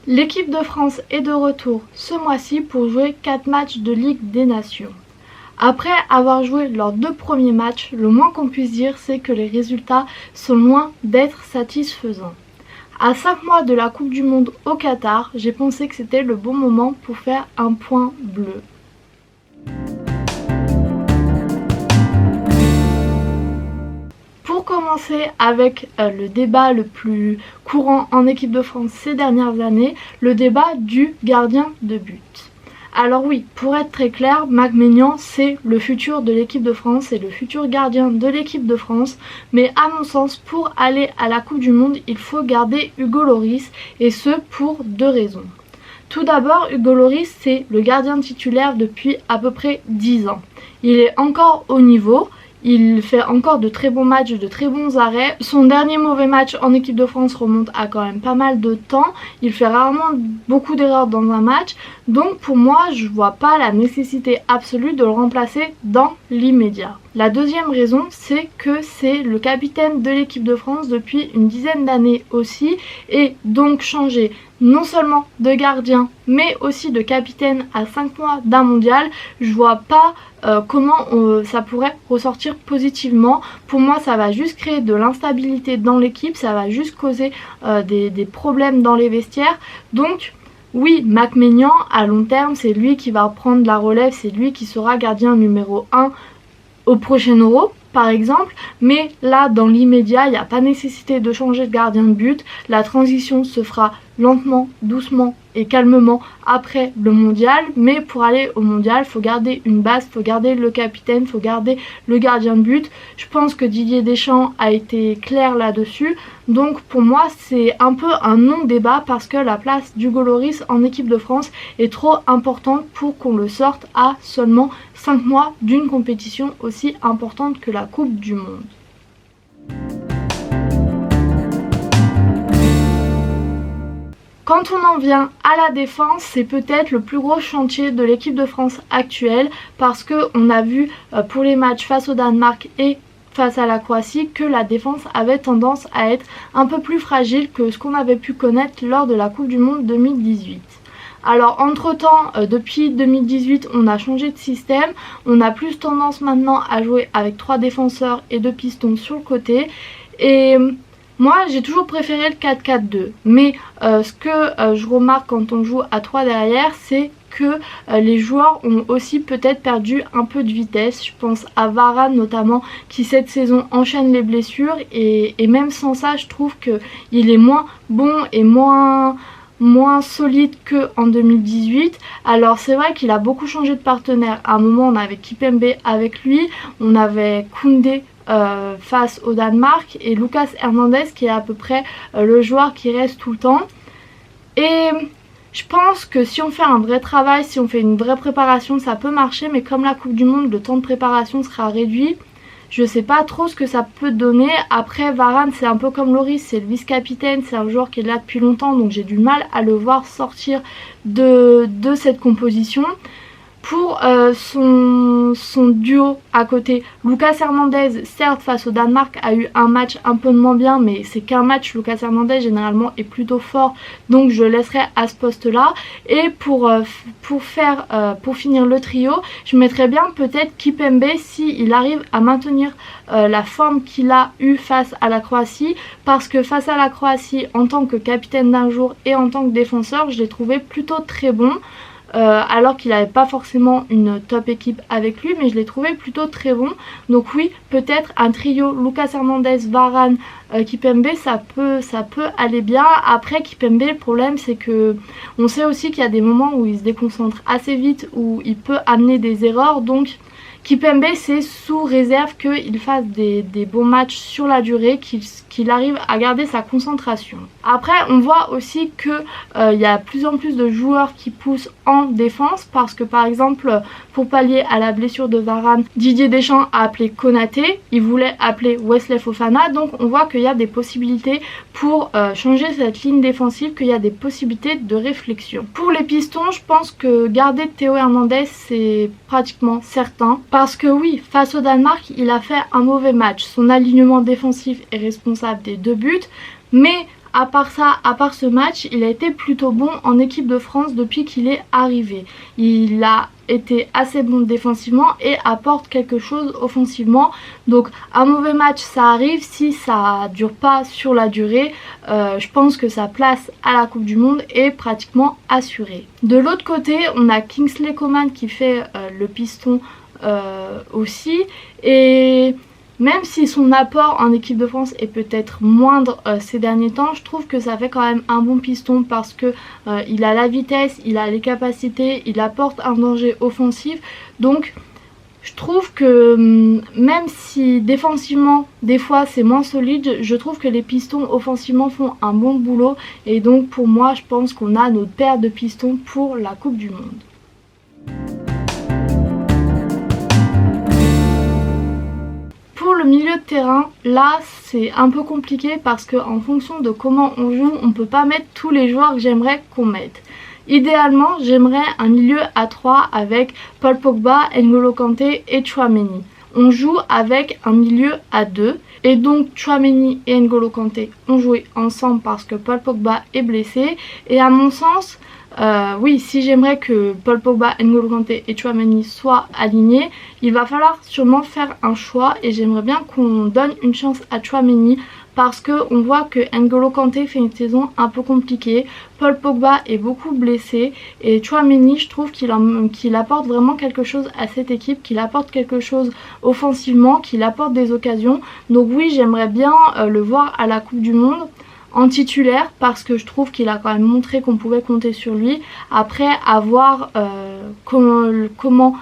L'équipe de France est de retour ce mois-ci pour jouer 4 matchs de Ligue des Nations. Après avoir joué leurs 2 premiers matchs, le moins qu'on puisse dire c'est que les résultats sont loin d'être satisfaisants. À 5 mois de la Coupe du Monde au Qatar, j'ai pensé que c'était le bon moment pour faire un point bleu. Pour commencer avec le débat le plus courant en équipe de France ces dernières années, le débat du gardien de but. Alors oui, pour être très clair, Marc Maignan c'est le futur de l'équipe de France, c'est le futur gardien de l'équipe de France, mais à mon sens, pour aller à la Coupe du Monde, il faut garder Hugo Lloris, et ce pour 2 raisons. Tout d'abord, Hugo Lloris c'est le gardien titulaire depuis à peu près 10 ans. Il est encore au niveau. Il fait encore de très bons matchs, de très bons arrêts. Son dernier mauvais match en équipe de France remonte à quand même pas mal de temps. Il fait rarement beaucoup d'erreurs dans un match. Donc pour moi, je vois pas la nécessité absolue de le remplacer dans l'immédiat. La deuxième raison, c'est que c'est le capitaine de l'équipe de France depuis une dizaine d'années aussi. Et donc changer non seulement de gardien, mais aussi de capitaine à 5 mois d'un mondial, je vois pas comment ça pourrait ressortir positivement. Pour moi, ça va juste créer de l'instabilité dans l'équipe, ça va juste causer des problèmes dans les vestiaires. Donc oui, Marc Maignan, à long terme, c'est lui qui va prendre la relève, c'est lui qui sera gardien numéro 1 au prochain Euro, par exemple, mais là, dans l'immédiat, il n'y a pas nécessité de changer de gardien de but. La transition se fera lentement, doucement et calmement après le mondial, mais pour aller au mondial, il faut garder une base, il faut garder le capitaine, il faut garder le gardien de but. Je pense que Didier Deschamps a été clair là-dessus, donc pour moi c'est un peu un non-débat parce que la place d'Hugo Lloris en équipe de France est trop importante pour qu'on le sorte à seulement 5 mois d'une compétition aussi importante que la Coupe du Monde. Quand on en vient à la défense, c'est peut-être le plus gros chantier de l'équipe de France actuelle parce qu'on a vu pour les matchs face au Danemark et face à la Croatie que la défense avait tendance à être un peu plus fragile que ce qu'on avait pu connaître lors de la Coupe du Monde 2018. Alors entre-temps, depuis 2018, on a changé de système, on a plus tendance maintenant à jouer avec 3 défenseurs et 2 pistons sur le côté et moi j'ai toujours préféré le 4-4-2, mais ce que je remarque quand on joue à 3 derrière, c'est que les joueurs ont aussi peut-être perdu un peu de vitesse. Je pense à Varane notamment qui cette saison enchaîne les blessures et même sans ça je trouve qu'il est moins bon et moins solide qu'en 2018. Alors c'est vrai qu'il a beaucoup changé de partenaire. À un moment on avait Kimpembe avec lui, on avait Koundé face au Danemark et Lucas Hernandez qui est à peu près le joueur qui reste tout le temps. Et je pense que si on fait un vrai travail, si on fait une vraie préparation, ça peut marcher, mais comme la Coupe du Monde, le temps de préparation sera réduit. Je sais pas trop ce que ça peut donner. Après, Varane, c'est un peu comme Lloris, c'est le vice-capitaine, c'est un joueur qui est là depuis longtemps, donc j'ai du mal à le voir sortir de cette composition. Pour son duo à côté, Lucas Hernandez, certes face au Danemark, a eu un match un peu moins bien, mais c'est qu'un match. Lucas Hernandez généralement est plutôt fort, donc je le laisserai à ce poste-là. Et pour finir le trio, je mettrais bien peut-être Kimpembe s'il arrive à maintenir la forme qu'il a eue face à la Croatie, parce que face à la Croatie, en tant que capitaine d'un jour et en tant que défenseur, je l'ai trouvé plutôt très bon. Alors qu'il n'avait pas forcément une top équipe avec lui, mais je l'ai trouvé plutôt très bon. Donc oui, peut-être un trio Lucas Hernandez, Varane, Kimpembe, ça peut aller bien. Après Kimpembe, le problème c'est que on sait aussi qu'il y a des moments où il se déconcentre assez vite, où il peut amener des erreurs, donc Kimpembe c'est sous réserve qu'il fasse des bons matchs sur la durée, qu'il arrive à garder sa concentration. Après on voit aussi que y a plus en plus de joueurs qui poussent en défense, parce que par exemple pour pallier à la blessure de Varane, Didier Deschamps a appelé Konaté, il voulait appeler Wesley Fofana, donc on voit qu'il y a des possibilités pour changer cette ligne défensive, qu'il y a des possibilités de réflexion. Pour les pistons, je pense que garder Théo Hernandez c'est pratiquement certain, parce que oui, face au Danemark, il a fait un mauvais match. Son alignement défensif est responsable des 2 buts, mais À part ça, à part ce match, il a été plutôt bon en équipe de France depuis qu'il est arrivé. Il a été assez bon défensivement et apporte quelque chose offensivement. Donc un mauvais match ça arrive, si ça dure pas sur la durée, je pense que sa place à la Coupe du Monde est pratiquement assurée. De l'autre côté, on a Kingsley Coman qui fait le piston aussi, et même si son apport en équipe de France est peut-être moindre ces derniers temps, je trouve que ça fait quand même un bon piston parce que il a la vitesse, il a les capacités, il apporte un danger offensif. Donc je trouve que même si défensivement des fois c'est moins solide, je trouve que les pistons offensivement font un bon boulot. Et donc pour moi je pense qu'on a notre paire de pistons pour la Coupe du Monde. Pour le milieu de terrain, là c'est un peu compliqué parce que en fonction de comment on joue, on peut pas mettre tous les joueurs que j'aimerais qu'on mette. Idéalement, j'aimerais un milieu à 3 avec Paul Pogba, N'Golo Kanté et Tchouaméni. On joue avec un milieu à 2 et donc Tchouaméni et N'Golo Kanté ont joué ensemble parce que Paul Pogba est blessé. Et à mon sens, oui, si j'aimerais que Paul Pogba, N'Golo Kanté et Tchouaméni soient alignés, il va falloir sûrement faire un choix et j'aimerais bien qu'on donne une chance à Tchouaméni parce qu'on voit que N'Golo Kanté fait une saison un peu compliquée, Paul Pogba est beaucoup blessé et Tchouaméni, je trouve qu'il apporte vraiment quelque chose à cette équipe, qu'il apporte quelque chose offensivement, qu'il apporte des occasions. Donc oui, j'aimerais bien le voir à la Coupe du Monde en titulaire parce que je trouve qu'il a quand même montré qu'on pouvait compter sur lui. Après, à voir comment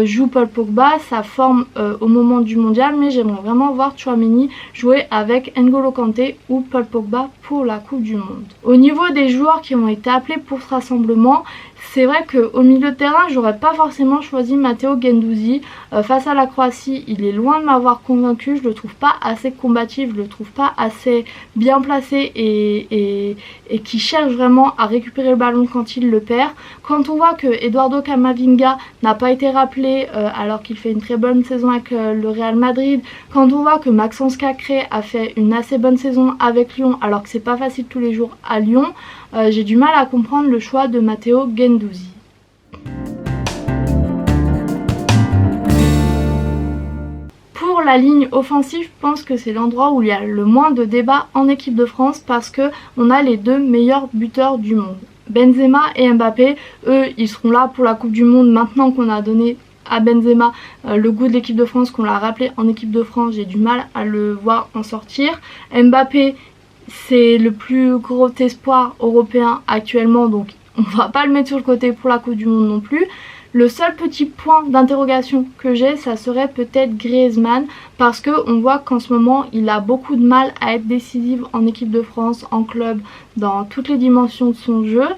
joue Paul Pogba, sa forme au moment du mondial, mais j'aimerais vraiment voir Tchouaméni jouer avec N'Golo Kanté ou Paul Pogba pour la Coupe du Monde. Au niveau des joueurs qui ont été appelés pour ce rassemblement, c'est vrai qu'au milieu de terrain, j'aurais pas forcément choisi Matteo Guendouzi. Face à la Croatie, il est loin de m'avoir convaincu. Je le trouve pas assez combatif, je le trouve pas assez bien placé et qui cherche vraiment à récupérer le ballon quand il le perd. Quand on voit que Eduardo Camavinga n'a pas été rappelé alors qu'il fait une très bonne saison avec le Real Madrid, quand on voit que Maxence Cacré a fait une assez bonne saison avec Lyon alors que c'est pas facile tous les jours à Lyon, j'ai du mal à comprendre le choix de Matteo Guendouzi. Pour la ligne offensive, je pense que c'est l'endroit où il y a le moins de débats en équipe de France parce que on a les deux meilleurs buteurs du monde. Benzema et Mbappé, eux, ils seront là pour la Coupe du Monde maintenant qu'on a donné à Benzema le goût de l'équipe de France, qu'on l'a rappelé en équipe de France. J'ai du mal à le voir en sortir. Mbappé, c'est le plus gros espoir européen actuellement, donc on va pas le mettre sur le côté pour la Coupe du Monde non plus. Le seul petit point d'interrogation que j'ai, ça serait peut-être Griezmann, parce qu'on voit qu'en ce moment il a beaucoup de mal à être décisif en équipe de France, en club, dans toutes les dimensions de son jeu.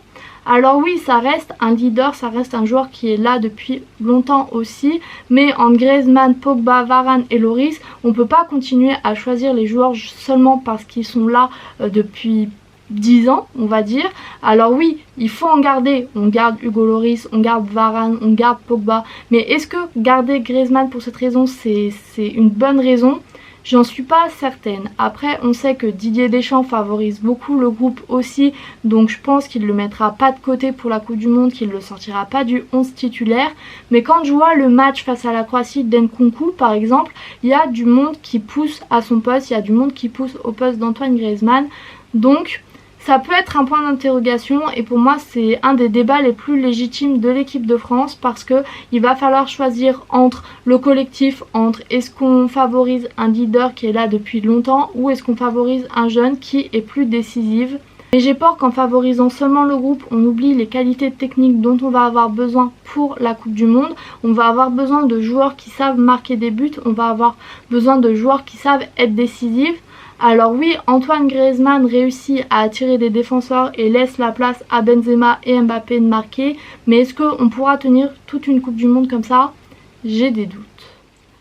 Alors oui, ça reste un leader, ça reste un joueur qui est là depuis longtemps aussi, mais entre Griezmann, Pogba, Varane et Lloris, on peut pas continuer à choisir les joueurs seulement parce qu'ils sont là depuis 10 ans, on va dire. Alors oui, il faut en garder. On garde Hugo Lloris, on garde Varane, on garde Pogba. Mais est-ce que garder Griezmann pour cette raison, c'est une bonne raison ? J'en suis pas certaine. Après, on sait que Didier Deschamps favorise beaucoup le groupe aussi, donc je pense qu'il le mettra pas de côté pour la Coupe du Monde, qu'il le sortira pas du 11 titulaire. Mais quand je vois le match face à la Croatie d'Nkunku par exemple, il y a du monde qui pousse à son poste, il y a du monde qui pousse au poste d'Antoine Griezmann. Donc ça peut être un point d'interrogation et pour moi c'est un des débats les plus légitimes de l'équipe de France parce que il va falloir choisir entre le collectif, entre est-ce qu'on favorise un leader qui est là depuis longtemps ou est-ce qu'on favorise un jeune qui est plus décisif. Et j'ai peur qu'en favorisant seulement le groupe, on oublie les qualités techniques dont on va avoir besoin pour la Coupe du Monde. On va avoir besoin de joueurs qui savent marquer des buts, on va avoir besoin de joueurs qui savent être décisifs. Alors oui, Antoine Griezmann réussit à attirer des défenseurs et laisse la place à Benzema et Mbappé de marquer. Mais est-ce qu'on pourra tenir toute une Coupe du Monde comme ça ? J'ai des doutes.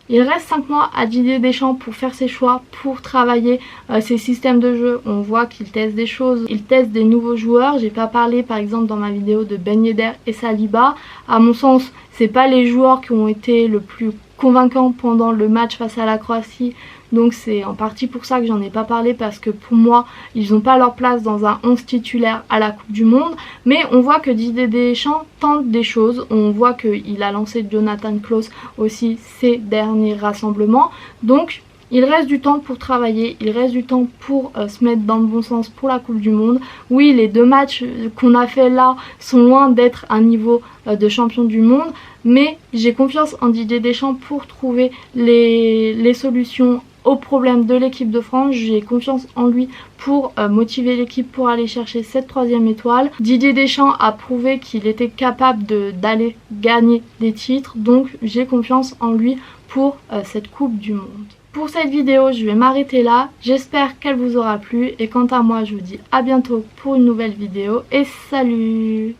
Il reste 5 mois à Didier Deschamps pour faire ses choix, pour travailler ses systèmes de jeu. On voit qu'il teste des choses, il teste des nouveaux joueurs. J'ai pas parlé par exemple dans ma vidéo de Ben Yedder et Saliba. À mon sens, c'est pas les joueurs qui ont été le plus convaincants pendant le match face à la Croatie. donc c'est en partie pour ça que j'en ai pas parlé, parce que pour moi ils n'ont pas leur place dans un 11 titulaire à la Coupe du Monde. Mais on voit que Didier Deschamps tente des choses, on voit qu'il a lancé Jonathan Klaus aussi ces derniers rassemblements, donc il reste du temps pour travailler, il reste du temps pour se mettre dans le bon sens pour la Coupe du Monde. Oui, les 2 matchs qu'on a fait là sont loin d'être un niveau de champion du monde, mais j'ai confiance en Didier Deschamps pour trouver les solutions aux problèmes de l'équipe de France. J'ai confiance en lui pour motiver l'équipe pour aller chercher cette 3e étoile. Didier Deschamps a prouvé qu'il était capable d'aller gagner des titres, donc j'ai confiance en lui pour cette Coupe du Monde. Pour cette vidéo, je vais m'arrêter là. J'espère qu'elle vous aura plu et quant à moi, je vous dis à bientôt pour une nouvelle vidéo et salut!